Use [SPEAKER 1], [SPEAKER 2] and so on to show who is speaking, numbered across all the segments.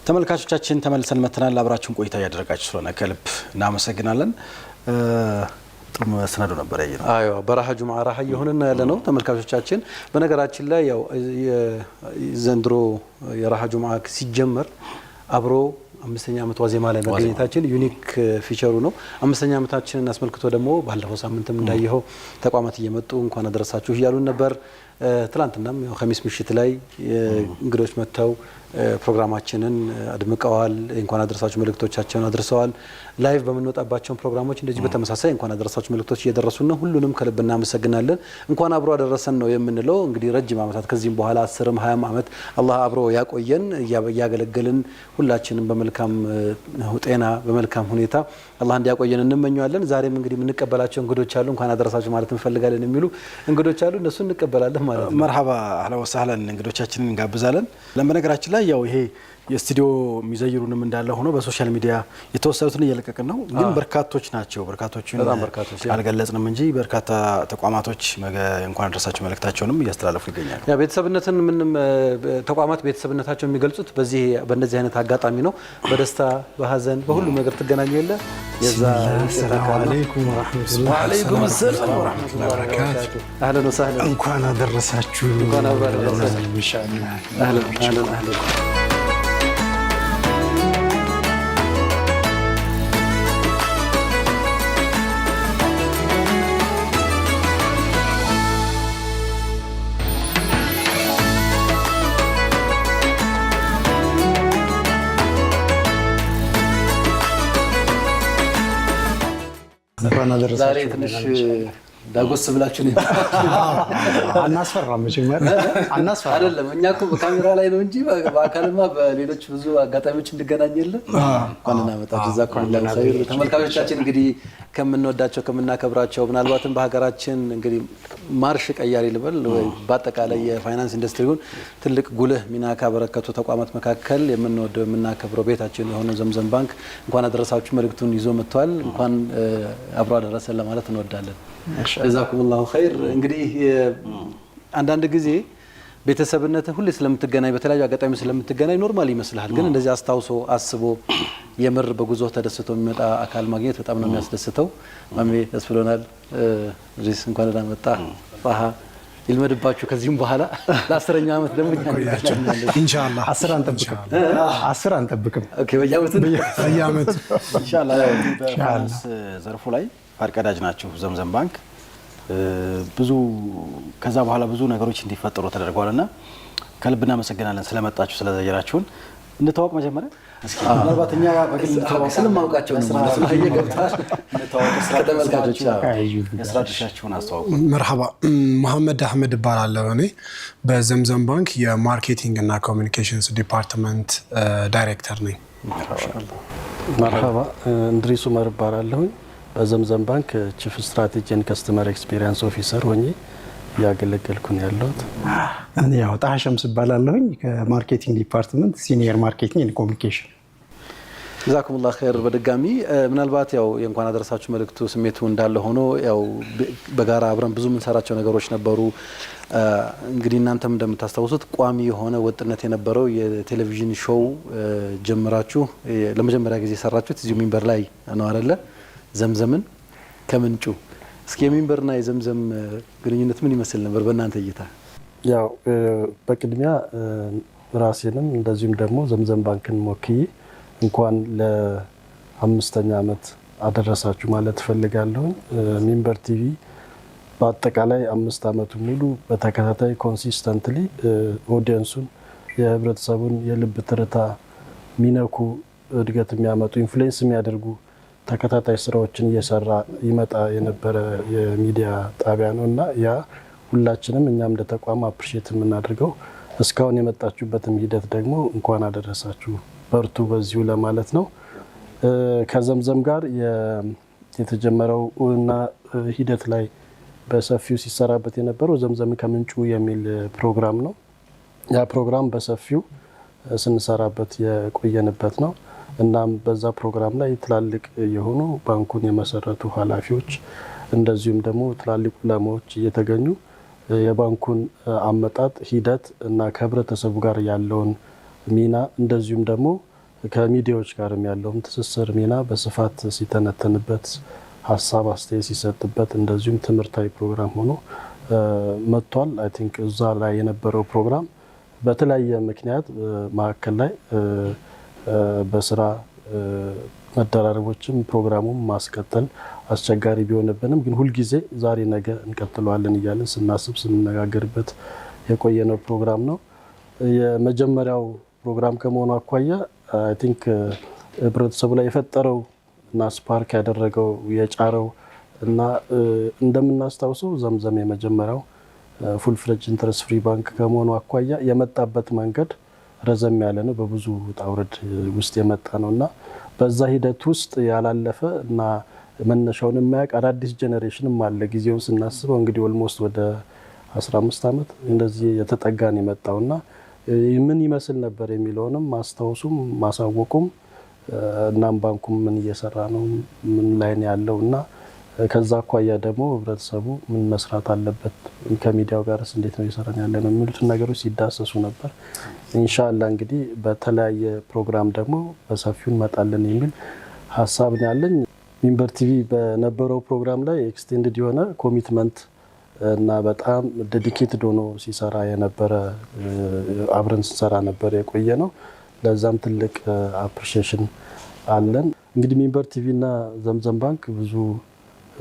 [SPEAKER 1] ተመልካቾቻችን ተመልሰን መተናል። አብራችሁን ቆይታ ያደረጋችሁ ስለሆነ ከልብ እናመሰግናለን። ጥሩ መስነዱ ነበር ያየነው።
[SPEAKER 2] አዎ በራሃ ጁምዓ ራሃ የሆነና ያለ ነው ተመልካቾቻችን። በነገራችን ላይ ያው ዘንድሮ የራሃ ጁምዓ ሲጀመር አብሮ 5ኛ ዓመት ዋዜማ ላይ መገኘታችን ዩኒክ ፊቸሩ ነው። 5ኛ ዓመታችንን አስመልክቶ ደግሞ ባለፈው ሳምንትም እንዳየኸው ተቋማት እየመጡ እንኳን አደረሳችሁ እያሉን ነበር። ትላንትናም ኸሚስ ምሽት ላይ እንግዶች መጥተው ፕሮግራማችንን አድምቀዋል። እንኳን አደረሳችሁ መልእክቶቻቸውን አድርሰዋል። ላይቭ በመንወጣባቸው ፕሮግራሞች እንደዚህ በተመሳሳይ እንኳን አደረሳችሁ መልእክቶች እየደረሱን ነው። ሁሉንም ከልብ እናመሰግናለን። እንኳን አብሮ አደረሰን ነው የምንለው። እንግዲህ ረጅም ዓመታት ከዚህም በኋላ 10ም 20ም ዓመት አላህ አብሮ ያቆየን እያገለገልን ሁላችንም በመልካም ጤና በመልካም ሁኔታ አላህ እንዲያቆየን እንመኛለን። ዛሬም እንግዲህ የምንቀበላቸው እንግዶች አሉ። እንኳን አደረሳችሁ ማለት እንፈልጋለን የሚሉ እንግዶች አሉ። እነሱ እንቀበላለን ማለት ነው።
[SPEAKER 1] መርሐባ አህላ ወሰህለን እንግዶቻችንን እንጋብዛለን። ለመነገራችን ላይ ያው ይሄ የስቱዲዮ የሚዘይሩንም እንዳለ ሆኖ በሶሻል ሚዲያ የተወሰኑትን እየለቀቅን ነው። ግን በርካቶች ናቸው። በርካቶችን አልገለጽንም እንጂ በርካታ ተቋማቶች እንኳን አደረሳችሁ መልእክታቸውንም እያስተላለፉ ይገኛሉ።
[SPEAKER 2] ያ ቤተሰብነትን ምንም ተቋማት ቤተሰብነታቸው የሚገልጹት በእነዚህ አይነት አጋጣሚ ነው። በደስታ በሐዘን በሁሉም ነገር ትገናኙ የለ የዛ
[SPEAKER 3] ሰላም አለይኩም ወራህመቱላሂ
[SPEAKER 1] ወአለይኩም ሰላም ወራህመቱላሂ ወበረካቱ።
[SPEAKER 2] አህለን ወሰህለን
[SPEAKER 3] እንኳን አደረሳችሁ።
[SPEAKER 2] እንኳን አደረሳችሁ
[SPEAKER 3] ኢንሻአላህ።
[SPEAKER 2] አህለን ዛሬ ትንሽ ዳጎስ ብላችሁ ነው
[SPEAKER 3] አናስፈራም መጀመሪያ አናስፈራ
[SPEAKER 2] አይደለም። እኛ እኮ በካሜራ ላይ ነው እንጂ በአካልማ በሌሎች ብዙ አጋጣሚዎች እንገናኛለን። እንኳንና መጣችሁ ዛኩላህ ኸይር። ተመልካቾቻችን እንግዲህ ከምንወዳቸው ከምናከብራቸው ምናልባትም በሀገራችን እንግዲህ ማርሽ ቀያሪ ልበል ወይ በአጠቃላይ የፋይናንስ ኢንዱስትሪውን ትልቅ ጉልህ ሚና ካበረከቱ ተቋማት መካከል የምንወደው የምናከብረው ቤታችን የሆነው ዘምዘም ባንክ እንኳን አደረሳችሁ መልእክቱን ይዞ መጥቷል። እንኳን አብሮ አደረሰን ለማለት እንወዳለን። ጀዛኩሙላሁ ኸይር። እንግዲህ አንዳንድ ጊዜ ቤተሰብነት ሁሌ ስለምትገናኝ በተለያዩ አጋጣሚ ስለምትገናኝ ኖርማል ይመስልሃል። ግን እንደዚህ አስታውሶ አስቦ የምር በጉዞ ተደስቶ የሚመጣ አካል ማግኘት በጣም ነው የሚያስደስተው። ማሜ ደስ ብሎናል። ሪስ እንኳን ደህና መጣ። ፋሃ ይልመድባችሁ ከዚህም በኋላ ለ10ኛ ዓመት ደግሞ
[SPEAKER 3] ኢንሻአላህ 10 አንጠብቅም።
[SPEAKER 2] ኦኬ በየዓመቱ
[SPEAKER 1] ኢንሻአላህ በፋይናንስ ዘርፉ ላይ ፈርቀዳጅ ናቸው ዘምዘም ባንክ። ብዙ ከዛ በኋላ ብዙ ነገሮች እንዲፈጠሩ ተደርጓልና ከልብ እናመሰግናለን ስለመጣችሁ ስለዘየራችሁን። እንተዋወቅ መጀመሪያ እስኪ ምናልባት እኛ በግል እንተዋወቅ ስለማውቃቸው ነው ማለት ነው። እየገብታል እንተዋወቅ ስለተመልካቾች የስራ ድርሻችሁን አስተዋውቁ።
[SPEAKER 3] መርሐባ መሐመድ አህመድ እባላለሁ። እኔ በዘምዘም ባንክ የማርኬቲንግ እና ኮሚኒኬሽንስ ዲፓርትመንት ዳይሬክተር ነኝ።
[SPEAKER 4] መርሐባ እንድሪስ ኡመር እባላለሁ። በዘምዘም ባንክ ቺፍ ስትራቴጂ ኤንድ ከስተመር ኤክስፒሪየንስ ኦፊሰር ሆኜ ያገለገልኩ ነው ያለሁት።
[SPEAKER 3] እኔ ያው ጣሃ ሸምስ እባላለሁኝ ከማርኬቲንግ ዲፓርትመንት ሲኒየር ማርኬቲንግ ኤንድ ኮሚኒኬሽን።
[SPEAKER 2] ጀዛኩሙላህ ኸይር። በድጋሚ ምናልባት ያው የእንኳን አደረሳችሁ መልእክቱ ስሜቱ እንዳለ ሆኖ ያው በጋራ አብረን ብዙ የምንሰራቸው ነገሮች ነበሩ። እንግዲህ እናንተም እንደምታስታውሱት ቋሚ የሆነ ወጥነት የነበረው የቴሌቪዥን ሾው ጀምራችሁ ለመጀመሪያ ጊዜ የሰራችሁት እዚሁ ሚንበር ላይ ነው አይደለ? ዘምዘምን ከምንጩ። እስኪ የሚንበርና የዘምዘም ግንኙነት ምን ይመስል ነበር በእናንተ እይታ?
[SPEAKER 4] ያው በቅድሚያ ራሴንም እንደዚሁም ደግሞ ዘምዘም ባንክን ወክዬ እንኳን ለ5ኛ ዓመት አደረሳችሁ ማለት እፈልጋለሁ። ሚንበር ቲቪ በአጠቃላይ 5 ዓመቱ ሙሉ በተከታታይ ኮንሲስተንትሊ ኦዲየንሱን የህብረተሰቡን የልብ ትርታ ሚነኩ እድገት የሚያመጡ ኢንፍሉዌንስ የሚያደርጉ ተከታታይ ስራዎችን እየሰራ ይመጣ የነበረ የሚዲያ ጣቢያ ነው እና ያ ሁላችንም እኛም እንደ ተቋም አፕሪሼት የምናደርገው እስካሁን የመጣችሁበትም ሂደት ደግሞ እንኳን አደረሳችሁ በርቱ በዚሁ ለማለት ነው። ከዘምዘም ጋር የተጀመረው እና ሂደት ላይ በሰፊው ሲሰራበት የነበረው ዘምዘም ከምንጩ የሚል ፕሮግራም ነው። ያ ፕሮግራም በሰፊው ስንሰራበት የቆየንበት ነው። እናም በዛ ፕሮግራም ላይ ትላልቅ የሆኑ ባንኩን የመሰረቱ ኃላፊዎች እንደዚሁም ደግሞ ትላልቅ ዑለማዎች እየተገኙ የባንኩን አመጣጥ ሂደት እና ከህብረተሰቡ ጋር ያለውን ሚና እንደዚሁም ደግሞ ከሚዲያዎች ጋርም ያለውም ትስስር ሚና በስፋት ሲተነተንበት ሀሳብ አስተያየት ሲሰጥበት እንደዚሁም ትምህርታዊ ፕሮግራም ሆኖ መጥቷል። አይ ቲንክ እዛ ላይ የነበረው ፕሮግራም በተለያየ ምክንያት ማዕከል ላይ በስራ መደራረቦችም ፕሮግራሙን ማስቀጠል አስቸጋሪ ቢሆንብንም ግን ሁልጊዜ ዛሬ ነገ እንቀጥለዋለን እያለን ስናስብ ስንነጋገርበት የቆየነው ፕሮግራም ነው። የመጀመሪያው ፕሮግራም ከመሆኑ አኳያ አይ ቲንክ ህብረተሰቡ ላይ የፈጠረው እና ስፓርክ ያደረገው የጫረው እና እንደምናስታውሰው ዘምዘም የመጀመሪያው ፉል ፍሌጅ ኢንተረስት ፍሪ ባንክ ከመሆኑ አኳያ የመጣበት መንገድ ረዘም ያለ ነው። በብዙ ውጣ ውረድ ውስጥ የመጣ ነውና በዛ ሂደት ውስጥ ያላለፈ እና መነሻውን የማያውቅ አዳዲስ ጄኔሬሽንም አለ። ጊዜውን ስናስበው እንግዲህ ኦልሞስት ወደ 15 ዓመት እንደዚህ የተጠጋን የመጣውና ምን ይመስል ነበር የሚለውንም ማስታወሱም ማሳወቁም እናም ባንኩም ምን እየሰራ ነው ምን ላይ ነው ያለውና ከዛ አኳያ ደግሞ ህብረተሰቡ ምን መስራት አለበት ከሚዲያው ጋርስ እንዴት ነው እየሰራን ያለነው የሚሉት ነገሮች ሲዳሰሱ ነበር። ኢንሻአላህ እንግዲህ በተለያየ ፕሮግራም ደግሞ በሰፊው እንመጣለን የሚል ሀሳብ ነው ያለኝ። ሚንበር ቲቪ በነበረው ፕሮግራም ላይ ኤክስቴንድድ የሆነ ኮሚትመንት እና በጣም ዴዲኬትድ ሆኖ ሲሰራ የነበረ አብረን ሲሰራ ነበር የቆየ ነው። ለዛም ትልቅ አፕሪሺዬሽን አለን። እንግዲህ ሚንበር ቲቪ እና ዘምዘም ባንክ ብዙ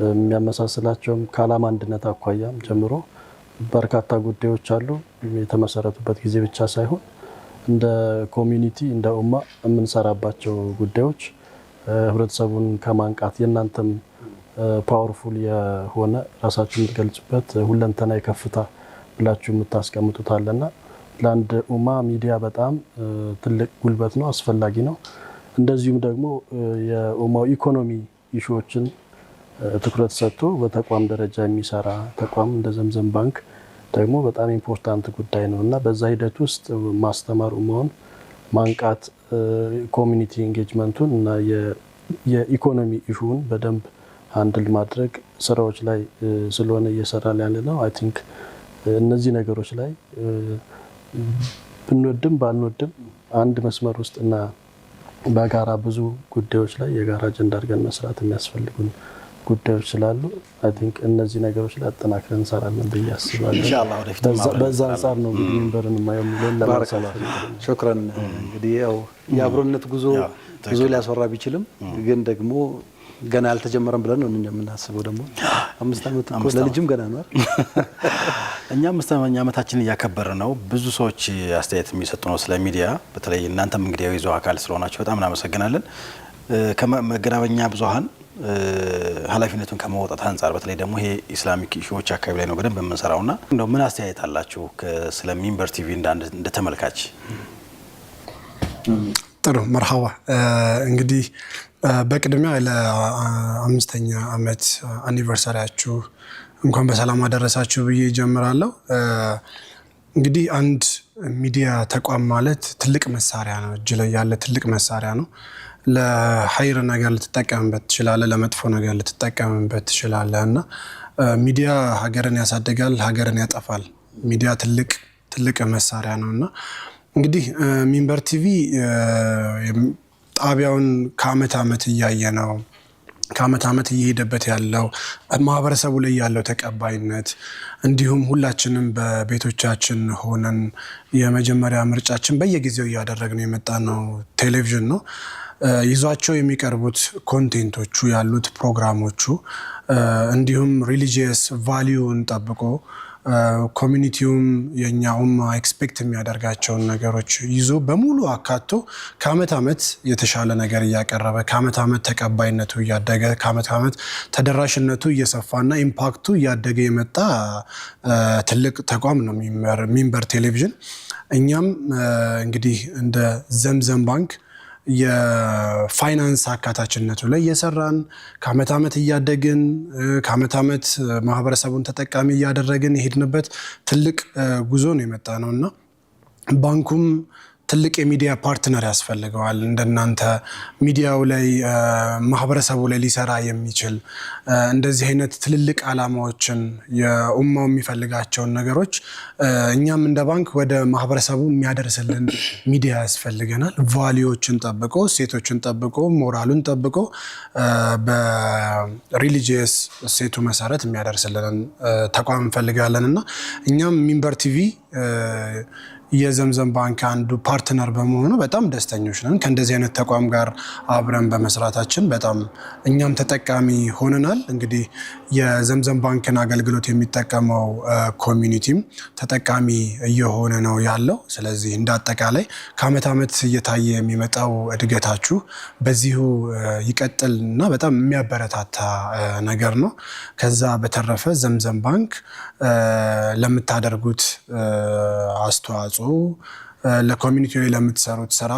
[SPEAKER 4] የሚያመሳስላቸውም ከዓላማ አንድነት አኳያም ጀምሮ በርካታ ጉዳዮች አሉ። የተመሰረቱበት ጊዜ ብቻ ሳይሆን እንደ ኮሚኒቲ እንደ ኡማ የምንሰራባቸው ጉዳዮች ህብረተሰቡን ከማንቃት የእናንተም ፓወርፉል የሆነ ራሳችሁ የምትገልጹበት ሁለንተናዊ ከፍታ ብላችሁ የምታስቀምጡት አለና ለአንድ ኡማ ሚዲያ በጣም ትልቅ ጉልበት ነው፣ አስፈላጊ ነው። እንደዚሁም ደግሞ የኡማው ኢኮኖሚ ኢሹዎችን ትኩረት ሰጥቶ በተቋም ደረጃ የሚሰራ ተቋም እንደ ዘምዘም ባንክ ደግሞ በጣም ኢምፖርታንት ጉዳይ ነው እና በዛ ሂደት ውስጥ ማስተማር ኡማውን ማንቃት ኮሚኒቲ ኢንጌጅመንቱን እና የኢኮኖሚ ኢሹውን በደንብ ሃንድል ማድረግ ስራዎች ላይ ስለሆነ እየሰራን ያለ ነው። አይ ቲንክ እነዚህ ነገሮች ላይ ብንወድም ባንወድም አንድ መስመር ውስጥ እና በጋራ ብዙ ጉዳዮች ላይ የጋራ አጀንዳ አድርገን መስራት የሚያስፈልጉን ጉዳዮች ስላሉ አይ ቲንክ እነዚህ ነገሮች ላይ አጠናክረን እንሰራለን ብዬ አስባለሁ።
[SPEAKER 1] ኢንሻአላህ ወደፊት
[SPEAKER 4] በዛ አንጻር ነው ሚንበርን ማየው የሚለውን ለማሳለፍ
[SPEAKER 2] ሹክራን። እንግዲህ ያው የአብሮነት ጉዞ ብዙ ሊያስወራ ቢችልም ግን ደግሞ ገና ያልተጀመረም ብለን ነው እንደምናስበው። ደግሞ 5 ዓመት እኮ ለልጅም ገና ነው።
[SPEAKER 1] እኛ 5ኛ ዓመታችንን እያከበርን ነው። ብዙ ሰዎች አስተያየት የሚሰጡ ነው ስለ ሚዲያ። በተለይ እናንተም እንግዲህ የይዞ አካል ስለሆናችሁ በጣም እናመሰግናለን። ከመገናኛ ብዙሃን ኃላፊነቱን ከመወጣት አንጻር በተለይ ደግሞ ይሄ ኢስላሚክ ኢሹዎች አካባቢ ላይ ነው በደንብ የምንሰራውና እንደው ምን አስተያየት አላችሁ ስለ ሚንበር ቲቪ እንደ ተመልካች?
[SPEAKER 3] ጥሩ መርሃባ። እንግዲህ በቅድሚያ ለ5ኛ ዓመት አኒቨርሰሪያችሁ እንኳን በሰላም አደረሳችሁ ብዬ ጀምራለሁ። እንግዲህ አንድ ሚዲያ ተቋም ማለት ትልቅ መሳሪያ ነው፣ እጅ ላይ ያለ ትልቅ መሳሪያ ነው። ለሀይር ነገር ልትጠቀምበት ትችላለህ፣ ለመጥፎ ነገር ልትጠቀምበት ትችላለህ እና ሚዲያ ሀገርን ያሳድጋል፣ ሀገርን ያጠፋል። ሚዲያ ትልቅ መሳሪያ ነው እና እንግዲህ ሚንበር ቲቪ ጣቢያውን ከአመት ዓመት እያየ ነው። ከአመት ዓመት እየሄደበት ያለው ማህበረሰቡ ላይ ያለው ተቀባይነት እንዲሁም ሁላችንም በቤቶቻችን ሆነን የመጀመሪያ ምርጫችን በየጊዜው እያደረግነው የመጣ ነው ቴሌቪዥን ነው። ይዟቸው የሚቀርቡት ኮንቴንቶቹ ያሉት ፕሮግራሞቹ እንዲሁም ሪሊጂየስ ቫሊዩን ጠብቆ ኮሚኒቲውም የኛውም ኤክስፔክት የሚያደርጋቸውን ነገሮች ይዞ በሙሉ አካቶ ከአመት ዓመት የተሻለ ነገር እያቀረበ ከአመት ዓመት ተቀባይነቱ እያደገ ከአመት ዓመት ተደራሽነቱ እየሰፋና ኢምፓክቱ እያደገ የመጣ ትልቅ ተቋም ነው ሚንበር ቴሌቪዥን። እኛም እንግዲህ እንደ ዘምዘም ባንክ የፋይናንስ አካታችነቱ ላይ እየሰራን ከአመት ዓመት እያደግን ከአመት ዓመት ማህበረሰቡን ተጠቃሚ እያደረግን የሄድንበት ትልቅ ጉዞ ነው የመጣ ነው እና ባንኩም ትልቅ የሚዲያ ፓርትነር ያስፈልገዋል። እንደናንተ ሚዲያው ላይ ማህበረሰቡ ላይ ሊሰራ የሚችል እንደዚህ አይነት ትልልቅ አላማዎችን የኡማው የሚፈልጋቸውን ነገሮች እኛም እንደ ባንክ ወደ ማህበረሰቡ የሚያደርስልን ሚዲያ ያስፈልገናል። ቫሊዎችን ጠብቆ እሴቶችን ጠብቆ ሞራሉን ጠብቆ በሪሊጂየስ እሴቱ መሰረት የሚያደርስልን ተቋም እንፈልጋለን እና እኛም ሚንበር ቲቪ የዘምዘም ባንክ አንዱ ፓርትነር በመሆኑ በጣም ደስተኞች ነን። ከእንደዚህ አይነት ተቋም ጋር አብረን በመስራታችን በጣም እኛም ተጠቃሚ ሆነናል። እንግዲህ የዘምዘም ባንክን አገልግሎት የሚጠቀመው ኮሚኒቲም ተጠቃሚ እየሆነ ነው ያለው። ስለዚህ እንደ አጠቃላይ ከአመት ዓመት እየታየ የሚመጣው እድገታችሁ በዚሁ ይቀጥል እና በጣም የሚያበረታታ ነገር ነው። ከዛ በተረፈ ዘምዘም ባንክ ለምታደርጉት አስተዋጽኦ ለኮሚኒቲው ላይ ለምትሰሩት ስራ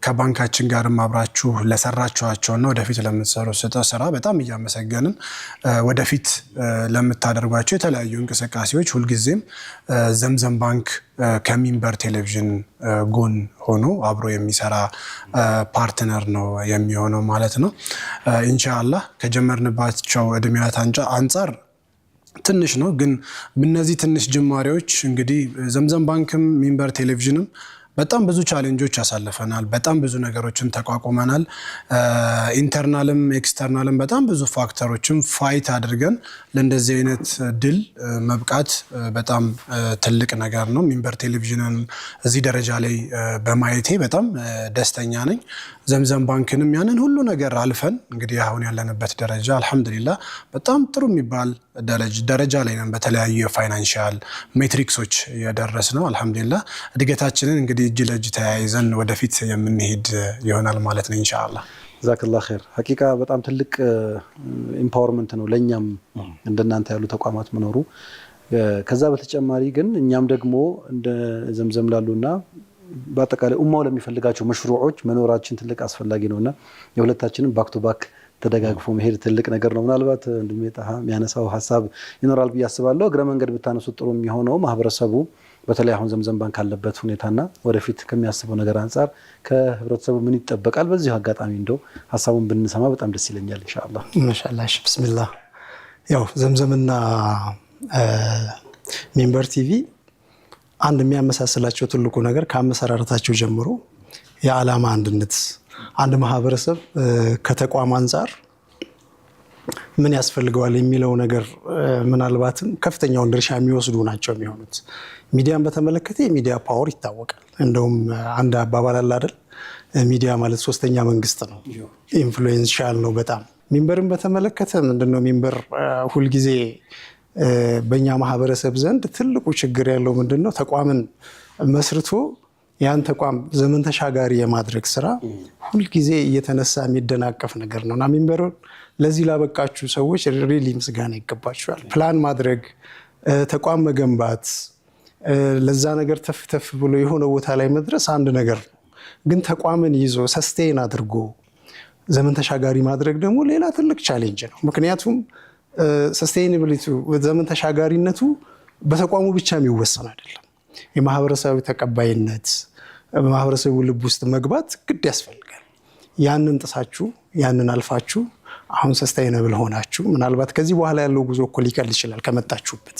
[SPEAKER 3] ከባንካችን ጋርም አብራችሁ ለሰራችኋቸውና ወደፊት ለምትሰሩት ስራ በጣም እያመሰገንን ወደፊት ለምታደርጓቸው የተለያዩ እንቅስቃሴዎች ሁልጊዜም ዘምዘም ባንክ ከሚንበር ቴሌቪዥን ጎን ሆኖ አብሮ የሚሰራ ፓርትነር ነው የሚሆነው ማለት ነው። ኢንሻአላህ ከጀመርንባቸው እድሜያት አንጻር ትንሽ ነው፣ ግን በእነዚህ ትንሽ ጅማሬዎች እንግዲህ ዘምዘም ባንክም ሚንበር ቴሌቪዥንም በጣም ብዙ ቻሌንጆች ያሳልፈናል። በጣም ብዙ ነገሮችን ተቋቁመናል። ኢንተርናልም ኤክስተርናልም በጣም ብዙ ፋክተሮችም ፋይት አድርገን ለእንደዚህ አይነት ድል መብቃት በጣም ትልቅ ነገር ነው። ሚንበር ቴሌቪዥንን እዚህ ደረጃ ላይ በማየቴ በጣም ደስተኛ ነኝ። ዘምዘም ባንክንም ያንን ሁሉ ነገር አልፈን እንግዲህ አሁን ያለንበት ደረጃ አልሐምዱሊላህ በጣም ጥሩ የሚባል ደረጃ ላይ ነን። በተለያዩ የፋይናንሻል ሜትሪክሶች የደረስ ነው። አልሐምዱሊላህ እድገታችንን እንግዲህ እጅ ለእጅ ተያይዘን ወደፊት የምንሄድ ይሆናል ማለት ነው ኢንሻአላህ።
[SPEAKER 2] ጀዛከላህ ኸይር። ሐቂቃ በጣም ትልቅ ኢምፓወርመንት ነው ለኛም እንደናንተ ያሉ ተቋማት መኖሩ። ከዛ በተጨማሪ ግን እኛም ደግሞ እንደ ዘምዘም ላሉና በአጠቃላይ ኡማው ለሚፈልጋቸው መሽሩዖች መኖራችን ትልቅ አስፈላጊ ነውና የሁለታችንም ባክ ቱ ባክ ተደጋግፎ መሄድ ትልቅ ነገር ነው። ምናልባት እንደሚጣሃ የሚያነሳው ሐሳብ ይኖራል ብዬ አስባለሁ። እግረ መንገድ ብታነሱት ጥሩ የሚሆነው ማህበረሰቡ በተለይ አሁን ዘምዘም ባንክ ካለበት ሁኔታና ወደፊት ከሚያስበው ነገር አንፃር ከህብረተሰቡ ምን ይጠበቃል፣ በዚህ አጋጣሚ እንደው ሐሳቡን ብንሰማ በጣም ደስ ይለኛል ኢንሻአላህ።
[SPEAKER 5] ማሻአላህ። እሺ ቢስሚላህ። ያው ዘምዘምና ሚንበር ቲቪ አንድ የሚያመሳስላቸው ትልቁ ነገር ከአመሰራረታቸው ጀምሮ የዓላማ አንድነት፣ አንድ ማህበረሰብ ከተቋም አንፃር ምን ያስፈልገዋል የሚለው ነገር ምናልባትም ከፍተኛውን ድርሻ የሚወስዱ ናቸው የሚሆኑት። ሚዲያን በተመለከተ የሚዲያ ፓወር ይታወቃል። እንደውም አንድ አባባል አለ አይደል? ሚዲያ ማለት ሶስተኛ መንግስት ነው፣ ኢንፍሉዌንሻል ነው በጣም። ሚንበርን በተመለከተ ምንድነው ሚንበር ሁልጊዜ በእኛ ማህበረሰብ ዘንድ ትልቁ ችግር ያለው ምንድነው ተቋምን መስርቶ ያን ተቋም ዘመን ተሻጋሪ የማድረግ ስራ ሁልጊዜ እየተነሳ የሚደናቀፍ ነገር ነውና ሚንበርን ለዚህ ላበቃችሁ ሰዎች ሪሊ ምስጋና ይገባችኋል። ፕላን ማድረግ፣ ተቋም መገንባት፣ ለዛ ነገር ተፍ ብሎ የሆነ ቦታ ላይ መድረስ አንድ ነገር ነው። ግን ተቋምን ይዞ ሰስቴን አድርጎ ዘመን ተሻጋሪ ማድረግ ደግሞ ሌላ ትልቅ ቻሌንጅ ነው። ምክንያቱም ሰስቴይናቢሊቲ ዘመን ተሻጋሪነቱ በተቋሙ ብቻ የሚወሰን አይደለም። የማህበረሰቡ ተቀባይነት በማህበረሰቡ ልብ ውስጥ መግባት ግድ ያስፈልጋል። ያንን ጥሳችሁ ያንን አልፋችሁ አሁን ሰስቴይናብል ሆናችሁ ምናልባት ከዚህ በኋላ ያለው ጉዞ እኮ ሊቀል ይችላል ከመጣችሁበት።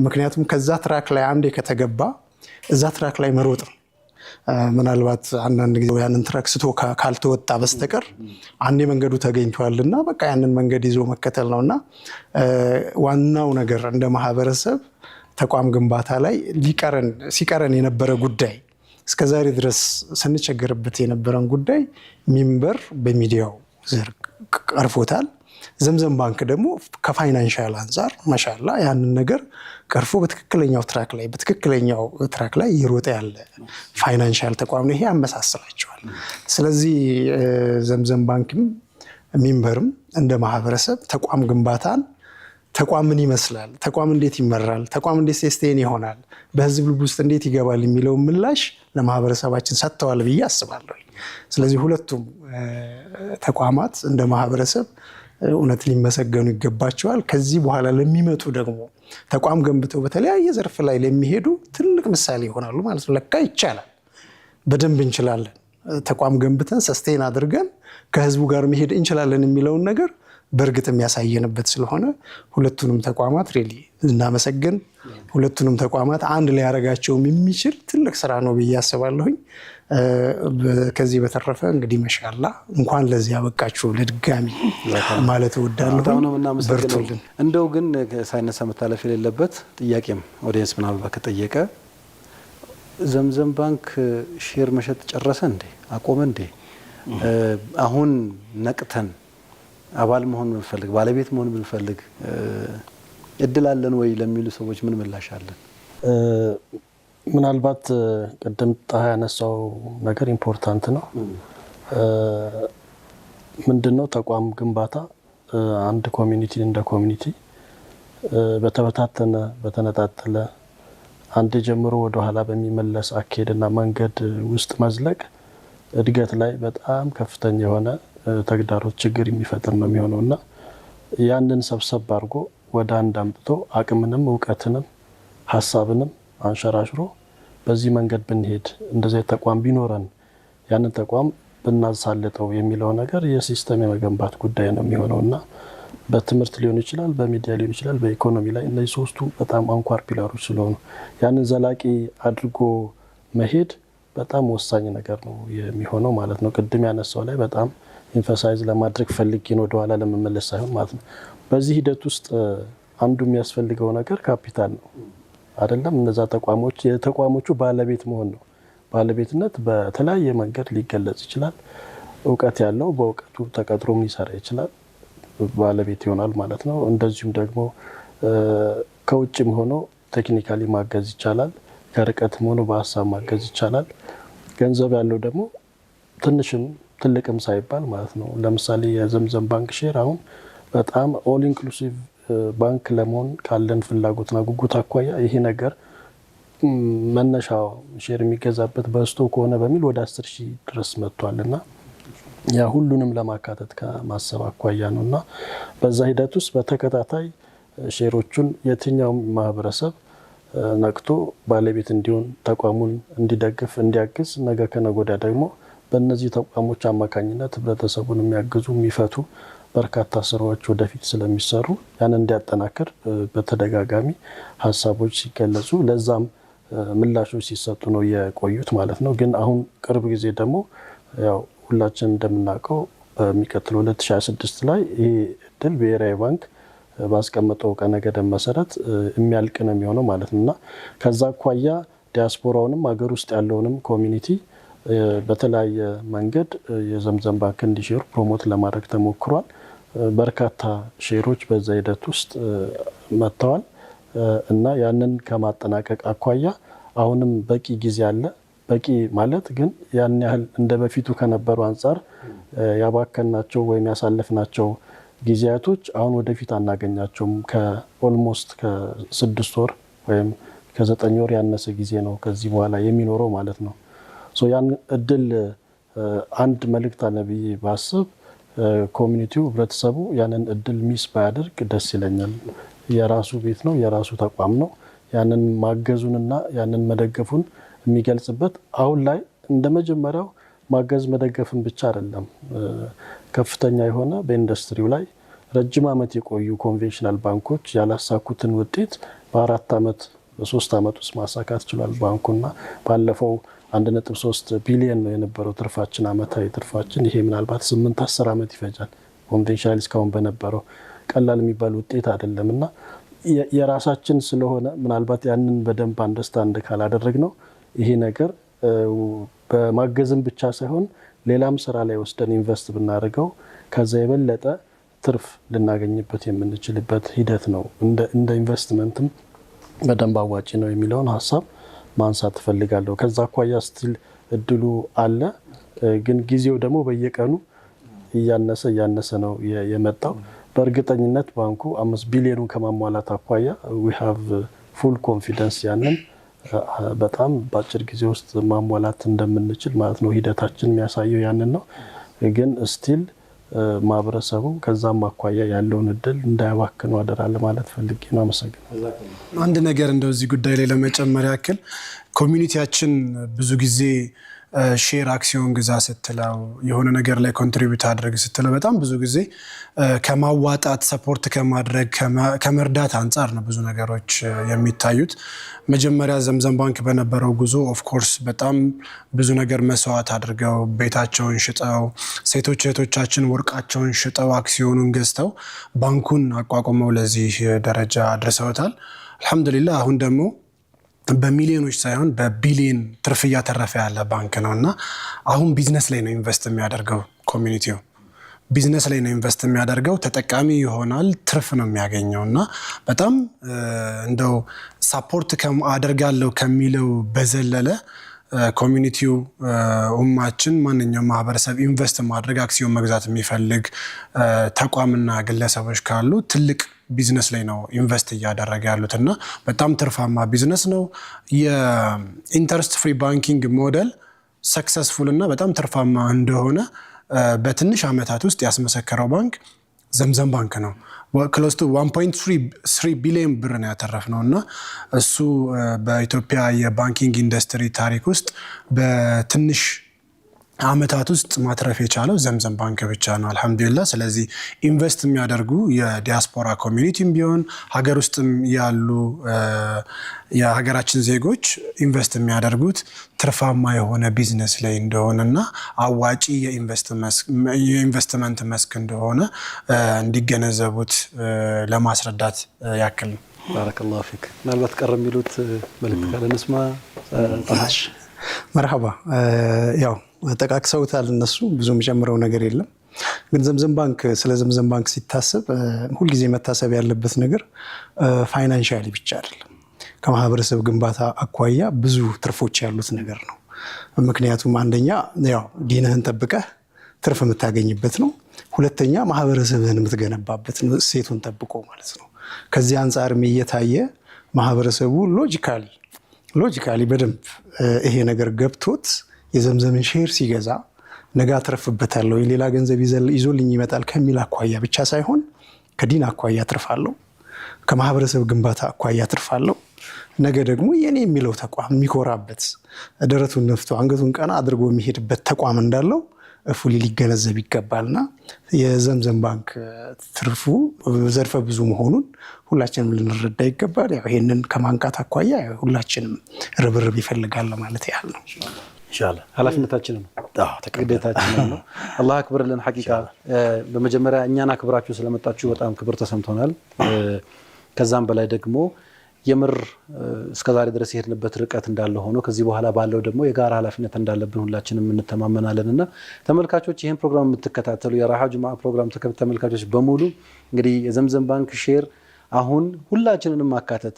[SPEAKER 5] ምክንያቱም ከዛ ትራክ ላይ አንዴ ከተገባ እዛ ትራክ ላይ መሮጥ ነው። ምናልባት አንዳንድ ጊዜ ያንን ትራክ ስቶ ካልተወጣ በስተቀር አንዴ መንገዱ ተገኝቷልና በቃ ያንን መንገድ ይዞ መከተል ነውና ዋናው ነገር እንደ ማህበረሰብ ተቋም ግንባታ ላይ ሲቀረን የነበረ ጉዳይ እስከዛሬ ድረስ ስንቸገርበት የነበረን ጉዳይ ሚንበር በሚዲያው ዘር ቀርፎታል። ዘምዘም ባንክ ደግሞ ከፋይናንሻል አንፃር ማሻአላ ያንን ነገር ቀርፎ በትክክለኛው ትራክ ላይ ይሮጥ ያለ ፋይናንሻል ተቋም ነው። ይሄ ያመሳስላቸዋል። ስለዚህ ዘምዘም ባንክም ሚንበርም እንደ ማህበረሰብ ተቋም ግንባታን ተቋም ምን ይመስላል፣ ተቋም እንዴት ይመራል፣ ተቋም እንዴት ሰስቴን ይሆናል፣ በህዝብ ልብ ውስጥ እንዴት ይገባል የሚለው ምላሽ ለማህበረሰባችን ሰጥተዋል ብዬ አስባለሁ። ስለዚህ ሁለቱም ተቋማት እንደ ማህበረሰብ እውነት ሊመሰገኑ ይገባቸዋል። ከዚህ በኋላ ለሚመጡ ደግሞ ተቋም ገንብተው በተለያየ ዘርፍ ላይ ለሚሄዱ ትልቅ ምሳሌ ይሆናሉ ማለት ነው። ለካ ይቻላል። በደንብ እንችላለን ተቋም ገንብተን ሰስቴን አድርገን ከህዝቡ ጋር መሄድ እንችላለን የሚለውን ነገር በእርግጥ የሚያሳየንበት ስለሆነ ሁለቱንም ተቋማት ሪሊ እናመሰግን። ሁለቱንም ተቋማት አንድ ላይ ያደርጋቸውም የሚችል ትልቅ ስራ ነው ብዬ አስባለሁኝ። ከዚህ በተረፈ እንግዲህ መሻላ እንኳን ለዚህ ያበቃችሁ ለድጋሚ ማለት እወዳለሁ።
[SPEAKER 2] በጣም ነው እናመሰግናለን። እንደው ግን ሳይነሳ መታለፍ የሌለበት ጥያቄም ኦዲየንስ ምናልባት ከጠየቀ ዘምዘም ባንክ ሼር መሸጥ ጨረሰ እንዴ? አቆመ እንዴ? አሁን ነቅተን አባል መሆን ብንፈልግ ባለቤት መሆን ብንፈልግ እድል አለን ወይ ለሚሉ ሰዎች ምን ምላሽ አለን?
[SPEAKER 4] ምናልባት ቀደም ጣሃ ያነሳው ነገር ኢምፖርታንት ነው። ምንድነው ተቋም ግንባታ አንድ ኮሚኒቲ እንደ ኮሚኒቲ በተበታተነ በተነጣጠለ አንድ ጀምሮ ወደ ኋላ በሚመለስ አካሄድና መንገድ ውስጥ መዝለቅ እድገት ላይ በጣም ከፍተኛ የሆነ ተግዳሮት ችግር የሚፈጥር ነው የሚሆነውና ያንን ሰብሰብ አድርጎ ወደ አንድ አምጥቶ አቅምንም እውቀትንም ሐሳብንም አንሸራሽሮ በዚህ መንገድ ብንሄድ እንደዚህ ተቋም ቢኖረን ያንን ተቋም ብናሳልጠው የሚለው ነገር የሲስተም የመገንባት ጉዳይ ነው የሚሆነውና በትምህርት ሊሆን ይችላል፣ በሚዲያ ሊሆን ይችላል፣ በኢኮኖሚ ላይ እነዚህ ሶስቱ በጣም አንኳር ፒላሮች ስለሆኑ ያንን ዘላቂ አድርጎ መሄድ በጣም ወሳኝ ነገር ነው የሚሆነው ማለት ነው። ቅድም ያነሳው ላይ በጣም ኢንፈሳይዝ ለማድረግ ፈልጌ ነው ወደኋላ ለመመለስ ሳይሆን ማለት ነው። በዚህ ሂደት ውስጥ አንዱ የሚያስፈልገው ነገር ካፒታል ነው አይደለም። እነዛ ተቋሞች የተቋሞቹ ባለቤት መሆን ነው። ባለቤትነት በተለያየ መንገድ ሊገለጽ ይችላል። እውቀት ያለው በእውቀቱ ተቀጥሮ ሊሰራ ይችላል፣ ባለቤት ይሆናል ማለት ነው። እንደዚሁም ደግሞ ከውጭም ሆኖ ቴክኒካሊ ማገዝ ይቻላል፣ ከርቀትም ሆኖ በሀሳብ ማገዝ ይቻላል። ገንዘብ ያለው ደግሞ ትንሽም ትልቅም ሳይባል ማለት ነው። ለምሳሌ የዘምዘም ባንክ ሼር አሁን በጣም ኦል ኢንክሉሲቭ ባንክ ለመሆን ካለን ፍላጎትና ጉጉት አኳያ ይሄ ነገር መነሻው ሼር የሚገዛበት በስቶ ከሆነ በሚል ወደ 10,000 ድረስ መጥቷልና ያ ሁሉንም ለማካተት ከማሰብ አኳያ ነውና በዛ ሂደት ውስጥ በተከታታይ ሼሮቹን የትኛውም ማህበረሰብ ነቅቶ ባለቤት እንዲሆን ተቋሙን እንዲደግፍ እንዲያግዝ ነገ ከነጎዳ ደግሞ በእነዚህ ተቋሞች አማካኝነት ህብረተሰቡን የሚያግዙ የሚፈቱ በርካታ ስራዎች ወደፊት ስለሚሰሩ ያን እንዲያጠናክር በተደጋጋሚ ሀሳቦች ሲገለጹ ለዛም ምላሾች ሲሰጡ ነው የቆዩት ማለት ነው። ግን አሁን ቅርብ ጊዜ ደግሞ ያው ሁላችንም እንደምናውቀው በሚቀጥለው 2026 ላይ ይሄ እድል ብሔራዊ ባንክ ባስቀመጠው ቀነ ገደብ መሰረት የሚያልቅ ነው የሚሆነው ማለት ነውና ከዛ አኳያ ዲያስፖራውንም ሀገር ውስጥ ያለውንም ኮሚኒቲ በተለያየ መንገድ የዘምዘም ባንክ እንዲሼር ፕሮሞት ለማድረግ ተሞክሯል። በርካታ ሼሮች በዛ ሂደት ውስጥ መጥተዋል እና ያንን ከማጠናቀቅ አኳያ አሁንም በቂ ጊዜ አለ። በቂ ማለት ግን ያን ያህል እንደ በፊቱ ከነበሩ አንጻር ያባከናቸው ወይም ያሳለፍናቸው ጊዜያቶች አሁን ወደፊት አናገኛቸውም። ከኦልሞስት ከ6 ወር ወይም ከ9 ወር ያነሰ ጊዜ ነው ከዚህ በኋላ የሚኖረው ማለት ነው። ያን እድል አንድ መልእክት አለ ብዬ ባስብ ኮሚኒቲው ህብረተሰቡ ያንን እድል ሚስ ባያደርግ ደስ ይለኛል። የራሱ ቤት ነው፣ የራሱ ተቋም ነው። ያንን ማገዙንና ያንን መደገፉን የሚገልጽበት አሁን ላይ እንደ መጀመሪያው ማገዝ መደገፍን ብቻ አይደለም። ከፍተኛ የሆነ በኢንዱስትሪው ላይ ረጅም ዓመት የቆዩ ኮንቬንሽናል ባንኮች ያላሳኩትን ውጤት በ4 ዓመት በ3 ዓመት ውስጥ ማሳካት ችሏል ባንኩና ባለፈው 1.3 ቢሊዮን ነው የነበረው ትርፋችን፣ አመታዊ ትርፋችን። ይሄ ምናልባት 8-10 ዓመት ይፈጃል። ኮንቬንሽናል እስካሁን በነበረው ቀላል የሚባል ውጤት አይደለምና የራሳችን ስለሆነ ምናልባት ያንን በደንብ አንደርስታንድ ካላደረግ ነው ይሄ ነገር በማገዝም ብቻ ሳይሆን ሌላም ስራ ላይ ወስደን ኢንቨስት ብናደርገው ከዛ የበለጠ ትርፍ ልናገኝበት የምንችልበት ሂደት ነው። እንደ ኢንቨስትመንትም በደንብ አዋጪ ነው የሚለውን ሀሳብ ማንሳት ፈልጋለሁ። ከዛ አኳያ ስቲል እድሉ አለ፣ ግን ጊዜው ደግሞ በየቀኑ እያነሰ ነው የመጣው። በእርግጠኝነት ባንኩ 5 ቢሊዮኑን ከማሟላት አኳያ we have full confidence ያንን በጣም በአጭር ጊዜ ውስጥ ማሟላት እንደምንችል ማለት ነው። ሂደታችን የሚያሳየው ያንን ነው። ግን ስቲል ማህበረሰቡ ከዛም አኳያ ያለውን እድል እንዳያባክኑ አደራ ለማለት ፈልጌ ነው። አመሰግናለሁ።
[SPEAKER 3] አንድ ነገር እንደዚህ ጉዳይ ላይ ለመጨመር ያክል ኮሚኒቲያችን ብዙ ጊዜ ሼር አክሲዮን ግዛ ስትለው የሆነ ነገር ላይ ኮንትሪቢዩት አድርግ ስትለው በጣም ብዙ ጊዜ ከማዋጣት ሰፖርት ከማድረግ ከመርዳት አንጻር ነው ብዙ ነገሮች የሚታዩት። መጀመሪያ ዘምዘም ባንክ በነበረው ጉዞ ኦፍ ኮርስ በጣም ብዙ ነገር መስዋዕት አድርገው ቤታቸውን ሽጠው ሴቶች እህቶቻችን ወርቃቸውን ሽጠው አክሲዮኑን ገዝተው ባንኩን አቋቁመው ለዚህ ደረጃ አድርሰውታል። አልሐምዱሊላህ አሁን ደግሞ በሚሊዮኖች ሳይሆን በቢሊዮን ትርፍ እያተረፈ ያለ ባንክ ነው እና አሁን ቢዝነስ ላይ ነው ኢንቨስት የሚያደርገው። ኮሚኒቲው ቢዝነስ ላይ ነው ኢንቨስት የሚያደርገው፣ ተጠቃሚ ይሆናል፣ ትርፍ ነው የሚያገኘው እና በጣም እንደው ሳፖርት አደርጋለሁ ከሚለው በዘለለ ኮሚኒቲው ኡማችን ማንኛውም ማህበረሰብ ኢንቨስት ማድረግ አክሲዮን መግዛት የሚፈልግ ተቋምና ግለሰቦች ካሉ ትልቅ ቢዝነስ ላይ ነው ኢንቨስት እያደረገ ያሉት እና በጣም ትርፋማ ቢዝነስ ነው። የኢንተረስት ፍሪ ባንኪንግ ሞዴል ሰክሰስፉል እና በጣም ትርፋማ እንደሆነ በትንሽ ዓመታት ውስጥ ያስመሰከረው ባንክ ዘምዘም ባንክ ነው። ክሎስ ቱ 1.3 ቢሊዮን ብር ነው ያተረፍነው እና እሱ በኢትዮጵያ የባንኪንግ ኢንዱስትሪ ታሪክ ውስጥ በትንሽ ዓመታት ውስጥ ማትረፍ የቻለው ዘምዘም ባንክ ብቻ ነው አልሐምዱሊላህ። ስለዚህ ኢንቨስት የሚያደርጉ የዲያስፖራ ኮሚኒቲም ቢሆን ሀገር ውስጥም ያሉ የሀገራችን ዜጎች ኢንቨስት የሚያደርጉት ትርፋማ የሆነ ቢዝነስ ላይ እንደሆነና አዋጪ የኢንቨስትመንት መስክ እንደሆነ እንዲገነዘቡት ለማስረዳት ያክል ነው።
[SPEAKER 2] ባረከላሁ ፊክ። ምናልባት ቀረ የሚሉት መልእክት ካለ እንስማ።
[SPEAKER 5] መርሐባ። ያው ጠቃቅሰውታል እነሱ፣ ብዙ የሚጨምረው ነገር የለም። ግን ዘምዘም ባንክ ስለ ዘምዘም ባንክ ሲታሰብ ሁልጊዜ መታሰብ ያለበት ነገር ፋይናንሻሊ ብቻ አይደለም፣ ከማህበረሰብ ግንባታ አኳያ ብዙ ትርፎች ያሉት ነገር ነው። ምክንያቱም አንደኛ ያው ዲንህን ጠብቀህ ትርፍ የምታገኝበት ነው። ሁለተኛ ማህበረሰብህን የምትገነባበት ነው፣ እሴቱን ጠብቆ ማለት ነው። ከዚህ አንጻርም እየታየ ማህበረሰቡ ሎጂካሊ በደንብ ይሄ ነገር ገብቶት የዘምዘምን ሼር ሲገዛ ነገ አትረፍበታለሁ የሌላ ገንዘብ ይዞልኝ ይመጣል ከሚል አኳያ ብቻ ሳይሆን ከዲን አኳያ አትርፋለሁ፣ ከማህበረሰብ ግንባታ አኳያ አትርፋለሁ፣ ነገ ደግሞ የኔ የሚለው ተቋም የሚኮራበት ደረቱን ነፍቶ አንገቱን ቀና አድርጎ የሚሄድበት ተቋም እንዳለው እፉሊ ሊገነዘብ ይገባልና የዘምዘም ባንክ ትርፉ ዘርፈ ብዙ መሆኑን ሁላችንም ልንረዳ ይገባል። ያው ይሄንን ከማንቃት አኳያ ሁላችንም ርብርብ ይፈልጋል ማለት ያህል ነው።
[SPEAKER 2] ኢንሻአላህ ኃላፊነታችንን ግዴታችንን ነው። አላህ አክብርልን። ሐቂቃ በመጀመሪያ እኛን አክብራችሁ ስለመጣችሁ በጣም ክብር ተሰምቶናል። ከዛም በላይ ደግሞ የምር እስከዛሬ ድረስ የሄድንበት ርቀት እንዳለ ሆኖ ከዚህ በኋላ ባለው ደግሞ የጋራ ኃላፊነት እንዳለብን ሁላችንም እንተማመናለንና ተመልካቾች ይህን ፕሮግራም የምትከታተሉ የራሃ ጁምዓ ፕሮግራም ተመልካቾች በሙሉ እንግዲህ የዘምዘም ባንክ ሼር አሁን ሁላችንንም ማካተት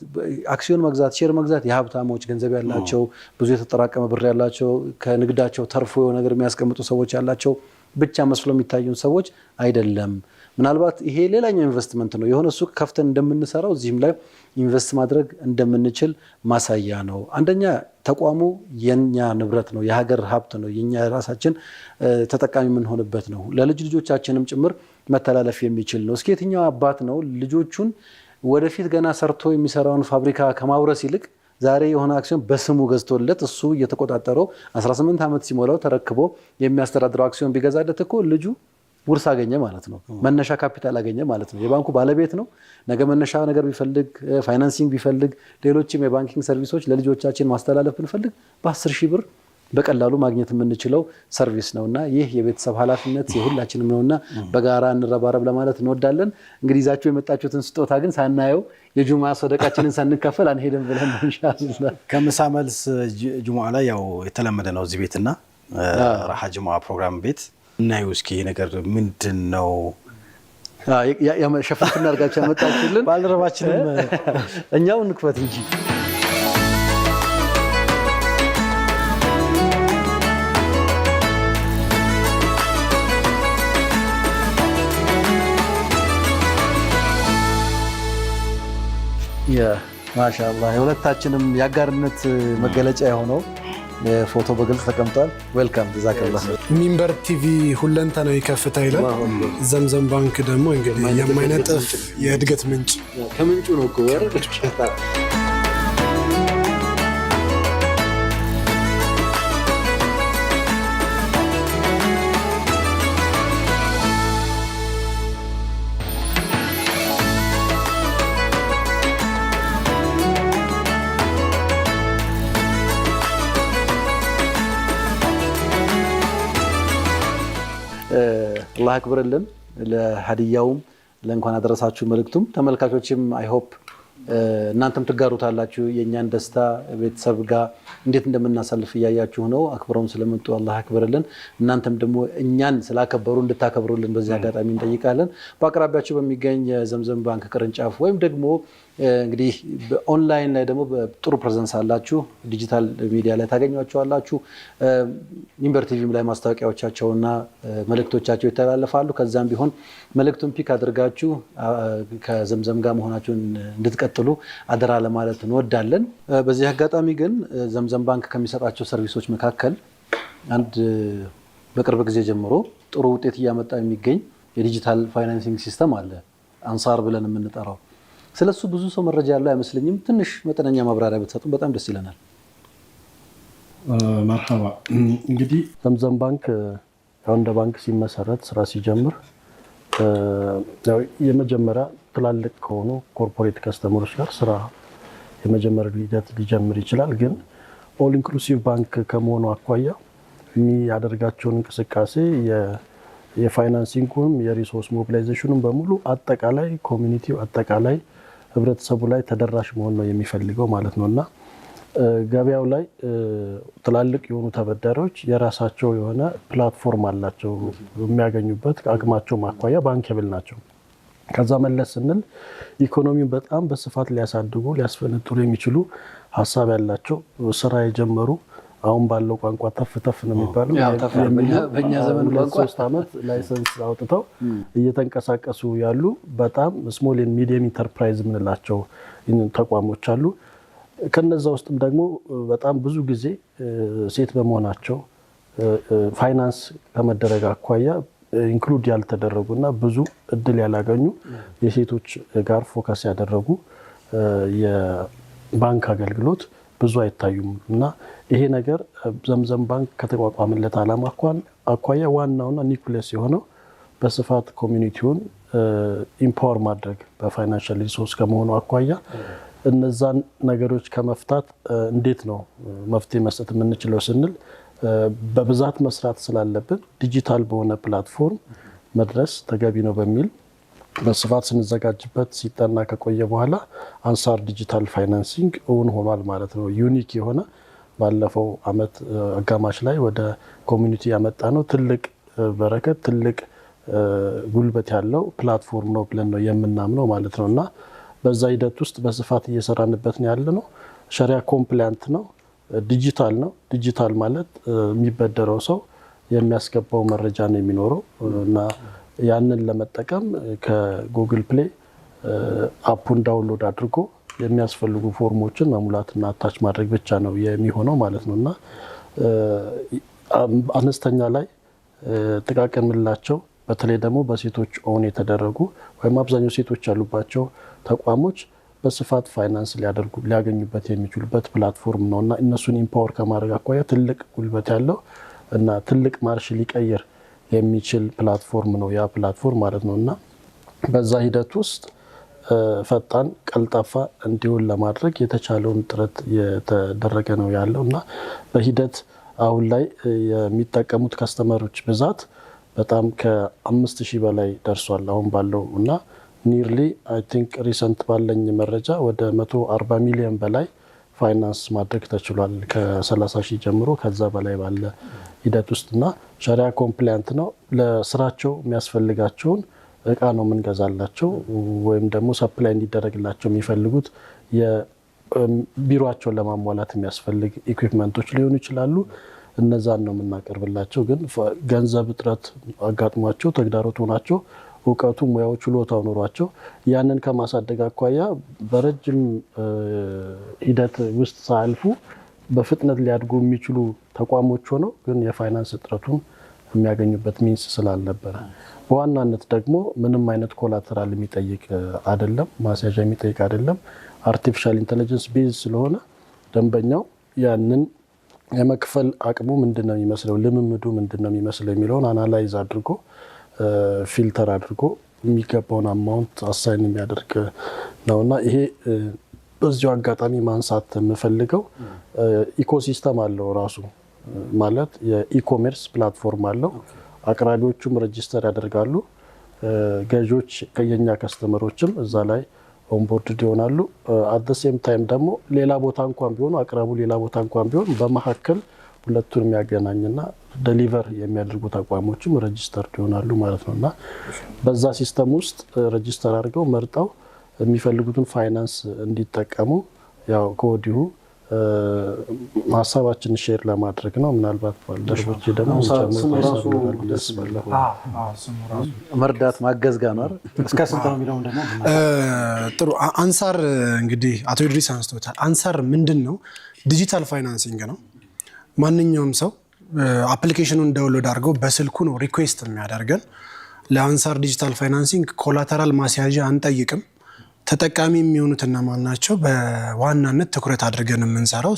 [SPEAKER 2] አክሲዮን መግዛት ሼር መግዛት የሀብታሞች ገንዘብ ያላቸው ብዙ የተጠራቀመ ብር ያላቸው ከንግዳቸው ተርፎ ነገር የሚያስቀምጡ ሰዎች ያላቸው ብቻ መስሎ የሚታዩን ሰዎች አይደለም። ምናልባት ይሄ ሌላኛው ኢንቨስትመንት ነው። የሆነ ሱቅ ከፍተን እንደምንሰራው እዚህም ላይ ኢንቨስት ማድረግ እንደምንችል ማሳያ ነው። አንደኛ ተቋሙ የኛ ንብረት ነው፣ የሀገር ሀብት ነው፣ የኛ ራሳችን ተጠቃሚ የምንሆንበት ነው። ለልጅ ልጆቻችንም ጭምር መተላለፍ የሚችል ነው። እስኪ የትኛው አባት ነው ልጆቹን ወደፊት ገና ሰርቶ የሚሰራውን ፋብሪካ ከማውረስ ይልቅ ዛሬ የሆነ አክሲዮን በስሙ ገዝቶለት እሱ እየተቆጣጠረው 18 ዓመት ሲሞላው ተረክቦ የሚያስተዳድረው አክሲዮን ቢገዛለት እኮ ልጁ ውርስ አገኘ ማለት ነው። መነሻ ካፒታል አገኘ ማለት ነው። የባንኩ ባለቤት ነው። ነገ መነሻ ነገር ቢፈልግ ፋይናንሲንግ ቢፈልግ ሌሎችም የባንኪንግ ሰርቪሶች ለልጆቻችን ማስተላለፍ ብንፈልግ በ10 ሺህ ብር በቀላሉ ማግኘት የምንችለው ሰርቪስ ነውና ይህ የቤተሰብ ኃላፊነት የሁላችንም ነውና በጋራ እንረባረብ ለማለት እንወዳለን። እንግዲህ ይዛችሁ የመጣችሁትን ስጦታ ግን ሳናየው የጁምዓ ሰደቃችንን ሳንካፈል አንሄድም ብለን ኢንሻአላህ
[SPEAKER 1] ከምሳ መልስ ጁምዓ ላይ ያው የተለመደ ነው እዚህ ቤትና ራሃ ጁምዓ ፕሮግራም ቤት እናዩ እስኪ ነገር ምንድነው
[SPEAKER 2] ሸፈት እናርጋችሁ ያመጣችሁልን
[SPEAKER 1] ባልደረባችንን
[SPEAKER 2] እኛው እንክፈት እንጂ ማሻአላህ የሁለታችንም ያጋርነት መገለጫ የሆነው ፎቶ በግልጽ ተቀምጧል። ዌልካም ጀዛከላህ።
[SPEAKER 3] ሚንበር ቲቪ ሁለንተናዊ ከፍታ ይላል። ዘምዘም ባንክ ደግሞ እንግዲህ የማይነጥፍ የእድገት ምንጭ
[SPEAKER 2] ከምንጩ ነው እኮ ወረድ አላህ ያክብርልን። ለሀዲያውም ለእንኳን አደረሳችሁ መልእክቱም ተመልካቾችም አይ ሆፕ እናንተም ትጋሩታላችሁ የኛን ደስታ ቤተሰብ ጋር እንዴት እንደምናሳልፍ እያያችሁ ነው። አክብረውን ስለመጡ አላህ ያክብርልን። እናንተም ደግሞ እኛን ስላከበሩ እንድታከብሩልን በዚህ አጋጣሚ እንጠይቃለን። በአቅራቢያችሁ በሚገኝ የዘምዘም ባንክ ቅርንጫፍ ወይም ደግሞ እንግዲህ በኦንላይን ላይ ደግሞ ጥሩ ፕሬዘንስ አላችሁ፣ ዲጂታል ሚዲያ ላይ ታገኟቸዋላችሁ። ሚንበር ቲቪም ላይ ማስታወቂያዎቻቸውና መልእክቶቻቸው ይተላለፋሉ። ከዛም ቢሆን መልእክቱን ፒክ አድርጋችሁ ከዘምዘም ጋር መሆናችሁን እንድትቀጥሉ አደራ ለማለት እንወዳለን። በዚህ አጋጣሚ ግን ዘምዘም ባንክ ከሚሰጣቸው ሰርቪሶች መካከል አንድ በቅርብ ጊዜ ጀምሮ ጥሩ ውጤት እያመጣ የሚገኝ የዲጂታል ፋይናንሲንግ ሲስተም አለ፣ አንሳር ብለን የምንጠራው። ስለሱ ብዙ ሰው መረጃ ያለው አይመስለኝም። ትንሽ መጠነኛ ማብራሪያ ብትሰጡ በጣም ደስ ይለናል።
[SPEAKER 4] መርሐባ። እንግዲህ ዘምዘም ባንክ ያው እንደ ባንክ ሲመሰረት ስራ ሲጀምር የመጀመሪያ ትላልቅ ከሆኑ ኮርፖሬት ከስተመሮች ጋር ስራ የመጀመሪያ ሂደት ሊጀምር ይችላል። ግን ኦል ኢንክሉሲቭ ባንክ ከመሆኑ አኳያ የሚያደርጋቸውን እንቅስቃሴ የፋይናንሲንጉንም የሪሶርስ ሞቢላይዜሽኑን በሙሉ አጠቃላይ ኮሚኒቲው አጠቃላይ ህብረተሰቡ ላይ ተደራሽ መሆን ነው የሚፈልገው ማለት ነው። እና ገበያው ላይ ትላልቅ የሆኑ ተበዳሪዎች የራሳቸው የሆነ ፕላትፎርም አላቸው የሚያገኙበት አቅማቸው ማኳያ ባንኬብል ናቸው። ከዛ መለስ ስንል ኢኮኖሚውን በጣም በስፋት ሊያሳድጉ ሊያስፈነጥሩ የሚችሉ ሀሳብ ያላቸው ስራ የጀመሩ አሁን ባለው ቋንቋ ተፍ ነው የሚባለው
[SPEAKER 2] በእኛ ዘመን ቋንቋ
[SPEAKER 4] 3 ዓመት ላይሰንስ አውጥተው እየተንቀሳቀሱ ያሉ በጣም ስሞል ኤንድ ሚዲየም ኢንተርፕራይዝ የምንላቸው ተቋሞች አሉ። ከነዛ ውስጥም ደግሞ በጣም ብዙ ጊዜ ሴት በመሆናቸው ፋይናንስ ከመደረግ አኳያ ኢንክሉድ ያልተደረጉና ብዙ እድል ያላገኙ የሴቶች ጋር ፎከስ ያደረጉ የባንክ አገልግሎት ብዙ አይታዩም። እና ይሄ ነገር ዘምዘም ባንክ ከተቋቋመለት ዓላማ አኳያ ዋናውና ኒኩለስ የሆነው በስፋት ኮሚኒቲውን ኢምፓወር ማድረግ በፋይናንሻል ሪሶርስ ከመሆኑ አኳያ እነዛን ነገሮች ከመፍታት እንዴት ነው መፍትሄ መስጠት የምንችለው ስንል በብዛት መስራት ስላለብን ዲጂታል በሆነ ፕላትፎርም መድረስ ተገቢ ነው በሚል በስፋት ስንዘጋጅበት ሲጠና ከቆየ በኋላ አንሳር ዲጂታል ፋይናንሲንግ እውን ሆኗል ማለት ነው። ዩኒክ የሆነ ባለፈው አመት አጋማሽ ላይ ወደ ኮሚኒቲ ያመጣ ነው ትልቅ በረከት ትልቅ ጉልበት ያለው ፕላትፎርም ነው ብለን ነው የምናምነው ማለት ነው። እና በዛ ሂደት ውስጥ በስፋት እየሰራንበት ነው ያለ ነው። ሸሪያ ኮምፕላያንት ነው፣ ዲጂታል ነው። ዲጂታል ማለት የሚበደረው ሰው የሚያስገባው መረጃ ነው የሚኖረው እና ያንን ለመጠቀም ከጉግል ፕሌይ አፑን ዳውንሎድ አድርጎ የሚያስፈልጉ ፎርሞችን መሙላትና አታች ማድረግ ብቻ ነው የሚሆነው ማለት ነው። እና አነስተኛ ላይ ጥቃቅን የምንላቸው በተለይ ደግሞ በሴቶች ኦን የተደረጉ ወይም አብዛኛው ሴቶች ያሉባቸው ተቋሞች በስፋት ፋይናንስ ሊያገኙበት የሚችሉበት ፕላትፎርም ነው እና እነሱን ኢምፓወር ከማድረግ አኳያ ትልቅ ጉልበት ያለው እና ትልቅ ማርሽ ሊቀይር የሚችል ፕላትፎርም ነው ያ ፕላትፎርም ማለት ነው። እና በዛ ሂደት ውስጥ ፈጣን ቀልጣፋ እንዲሆን ለማድረግ የተቻለውን ጥረት የተደረገ ነው ያለው እና በሂደት አሁን ላይ የሚጠቀሙት ከስተመሮች ብዛት በጣም ከ5000 በላይ ደርሷል አሁን ባለው እና ኒርሊ አይ ቲንክ ሪሰንት ባለኝ መረጃ ወደ 140 ሚሊዮን በላይ ፋይናንስ ማድረግ ተችሏል ከ30,000 ጀምሮ ከዛ በላይ ባለ ሂደት ውስጥና ሸሪያ ኮምፕላያንት ነው። ለስራቸው የሚያስፈልጋቸውን እቃ ነው የምንገዛላቸው ወይም ደግሞ ሰፕላይ እንዲደረግላቸው የሚፈልጉት የቢሮአቸውን ለማሟላት የሚያስፈልግ ኢኩዊፕመንቶች ሊሆኑ ይችላሉ። እነዛን ነው የምናቀርብላቸው። ግን ገንዘብ እጥረት አጋጥሟቸው ተግዳሮት ሆናቸው እውቀቱ ሙያው ችሎታው ኖሯቸው ያንን ከማሳደግ አኳያ በረጅም ሂደት ውስጥ ሳያልፉ በፍጥነት ሊያድጉ የሚችሉ ተቋሞች ሆነው ግን የፋይናንስ እጥረቱን የሚያገኙበት ሚንስ ስላልነበረ በዋናነት ደግሞ ምንም አይነት ኮላተራል የሚጠይቅ አይደለም፣ ማስያዣ የሚጠይቅ አይደለም። አርቲፊሻል ኢንተለጀንስ ቤዝ ስለሆነ ደንበኛው ያንን የመክፈል አቅሙ ምንድነው የሚመስለው፣ ልምምዱ ምንድነው የሚመስለው የሚለውን አናላይዝ አድርጎ ፊልተር አድርጎ የሚገባውን አማውንት አሳይን የሚያደርግ ነውና ይሄ በዚሁ አጋጣሚ ማንሳት የምፈልገው ኢኮሲስተም አለው ራሱ ማለት የኢኮሜርስ ፕላትፎርም አለው። አቅራቢዎቹም ሬጂስተር ያደርጋሉ። ገዢዎች ከየኛ ከስተመሮችም እዛ ላይ ኦንቦርድ ይሆናሉ። አት ዘ ሴም ታይም ደግሞ ሌላ ቦታ እንኳን ቢሆኑ አቅራቡ ሌላ ቦታ እንኳን ቢሆን በመካከል ሁለቱን የሚያገናኝና ዴሊቨር የሚያደርጉ ተቋሞችም ሬጂስተር ይሆናሉ ማለት ነውና በዛ ሲስተም ውስጥ ሬጂስተር አድርገው መርጠው የሚፈልጉትን ፋይናንስ እንዲጠቀሙ ያው ከወዲሁ ሀሳባችን ሼር ለማድረግ ነው። ምናልባት ባልደረቦች ደግሞ
[SPEAKER 2] መርዳት ማገዝ ጋር ነው
[SPEAKER 1] እስከ ስንት ነው የሚለውን ደግሞ
[SPEAKER 3] ጥሩ አንሳር እንግዲህ አቶ ኢድሪስ አንስቶታል። አንሳር ምንድነው? ዲጂታል ፋይናንሲንግ ነው። ማንኛውም ሰው አፕሊኬሽኑን ዳውንሎድ አድርገው በስልኩ ነው ሪኩዌስት የሚያደርገን። ለአንሳር ዲጂታል ፋይናንሲንግ ኮላተራል ማስያዣ አንጠይቅም። ተጠቃሚ የሚሆኑት እነማን ናቸው? በዋናነት ትኩረት አድርገን የምንሰራው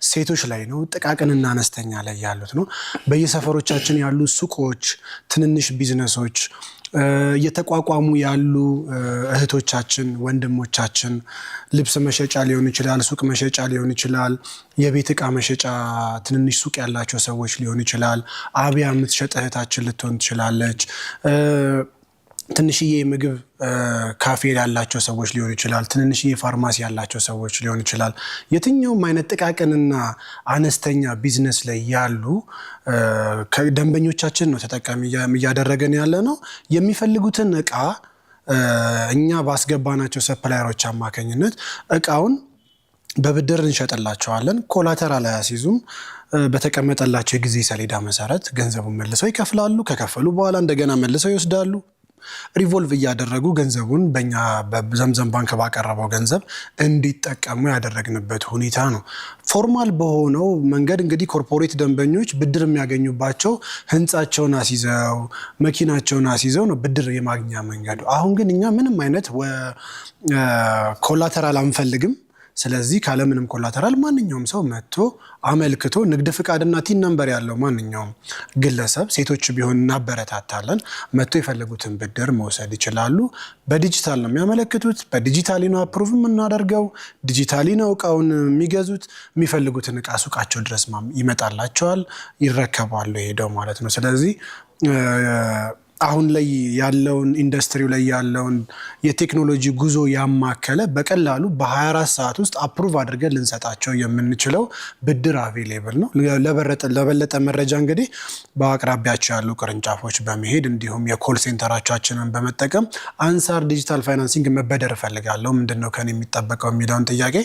[SPEAKER 3] ሴቶች ላይ ነው። ጥቃቅንና አነስተኛ ላይ ያሉት ነው። በየሰፈሮቻችን ያሉ ሱቆች፣ ትንንሽ ቢዝነሶች፣ እየተቋቋሙ ያሉ እህቶቻችን፣ ወንድሞቻችን ልብስ መሸጫ ሊሆን ይችላል፣ ሱቅ መሸጫ ሊሆን ይችላል፣ የቤት ዕቃ መሸጫ ትንንሽ ሱቅ ያላቸው ሰዎች ሊሆን ይችላል፣ አብያ የምትሸጥ እህታችን ልትሆን ትችላለች፣ ትንሽዬ ምግብ ካፌ ያላቸው ሰዎች ሊሆን ይችላል፣ ትንንሽዬ ፋርማሲ ያላቸው ሰዎች ሊሆን ይችላል። የትኛውም አይነት ጥቃቅንና አነስተኛ ቢዝነስ ላይ ያሉ ደንበኞቻችን ነው ተጠቃሚ እያደረገን ያለ ነው። የሚፈልጉትን እቃ እኛ ባስገባናቸው ሰፕላየሮች አማካኝነት እቃውን በብድር እንሸጥላቸዋለን። ኮላተራል አያስይዙም። በተቀመጠላቸው የጊዜ ሰሌዳ መሰረት ገንዘቡን መልሰው ይከፍላሉ። ከከፈሉ በኋላ እንደገና መልሰው ይወስዳሉ። ሪቮልቭ እያደረጉ ገንዘቡን በእኛ በዘምዘም ባንክ ባቀረበው ገንዘብ እንዲጠቀሙ ያደረግንበት ሁኔታ ነው። ፎርማል በሆነው መንገድ እንግዲህ ኮርፖሬት ደንበኞች ብድር የሚያገኙባቸው ህንፃቸውን አስይዘው መኪናቸውን አስይዘው ነው ብድር የማግኛ መንገዱ። አሁን ግን እኛ ምንም አይነት ኮላተራል አንፈልግም። ስለዚህ ካለምንም ኮላተራል ማንኛውም ሰው መጥቶ አመልክቶ ንግድ ፍቃድና ቲን ነምበር ያለው ማንኛውም ግለሰብ ሴቶች ቢሆን እናበረታታለን፣ መጥቶ የፈለጉትን ብድር መውሰድ ይችላሉ። በዲጂታል ነው የሚያመለክቱት። በዲጂታሊ ነው አፕሩቭ የምናደርገው። ዲጂታሊ ነው እቃውን የሚገዙት። የሚፈልጉትን እቃ ሱቃቸው ድረስ ይመጣላቸዋል፣ ይረከባሉ ሄደው ማለት ነው። ስለዚህ አሁን ላይ ያለውን ኢንዱስትሪው ላይ ያለውን የቴክኖሎጂ ጉዞ ያማከለ በቀላሉ በ24 ሰዓት ውስጥ አፕሩቭ አድርገን ልንሰጣቸው የምንችለው ብድር አቬሌብል ነው። ለበለጠ መረጃ እንግዲህ በአቅራቢያቸው ያሉ ቅርንጫፎች በመሄድ እንዲሁም የኮል ሴንተራቻችንን በመጠቀም አንሳር ዲጂታል ፋይናንሲንግ መበደር እፈልጋለሁ፣ ምንድነው ከኔ የሚጠበቀው የሚለውን ጥያቄ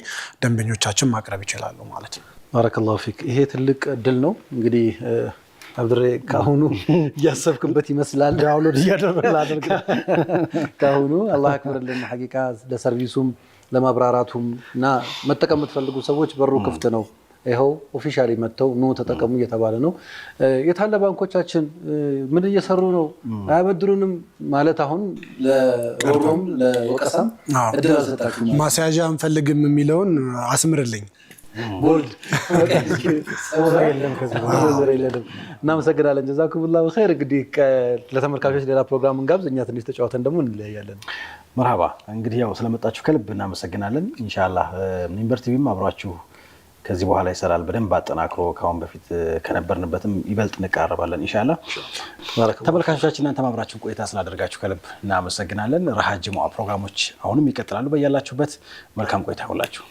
[SPEAKER 3] ደንበኞቻችን ማቅረብ ይችላሉ ማለት ነው።
[SPEAKER 2] ባረከላሁ ፊክ። ይሄ ትልቅ እድል ነው እንግዲህ አብድሬ ካሁኑ እያሰብክበት ይመስላል። ዳውንሎድ እያደረግን ካሁኑ አላህ አክብርልን። ሐቂቃ ለሰርቪሱም ለማብራራቱም እና መጠቀም የምትፈልጉ ሰዎች በሩ ክፍት ነው። ይኸው ኦፊሻሊ መጥተው ኑ ተጠቀሙ እየተባለ ነው። የታለ ባንኮቻችን ምን እየሰሩ ነው? አያበድሩንም ማለት አሁን ለሮሮም ለወቀሳም እድል አልሰጣችሁም።
[SPEAKER 3] ማስያዣ አንፈልግም የሚለውን አስምርልኝ።
[SPEAKER 2] ጎልድ እናመሰግናለን። ጀዛኩሙላሁ ኸይር። እንግዲህ ለተመልካቾች ሌላ ፕሮግራም እንጋብዝ፣ እኛ ትንሽ ተጫወተን ደግሞ እንለያያለን።
[SPEAKER 1] መርሃባ። እንግዲህ ያው ስለመጣችሁ ከልብ እናመሰግናለን። ኢንሻአላህ ሚንበር ቲቪም አብራችሁ ከዚህ በኋላ ይሰራል በደንብ አጠናክሮ ካሁን በፊት ከነበርንበትም ይበልጥ እንቀራረባለን ኢንሻአላህ። ተመልካቾቻችን እናንተም አብራችሁ ቆይታ ስላደረጋችሁ ከልብ እናመሰግናለን። ረሃ ጅሙዓ ፕሮግራሞች አሁንም ይቀጥላሉ። በያላችሁበት መልካም ቆይታ ሁላችሁ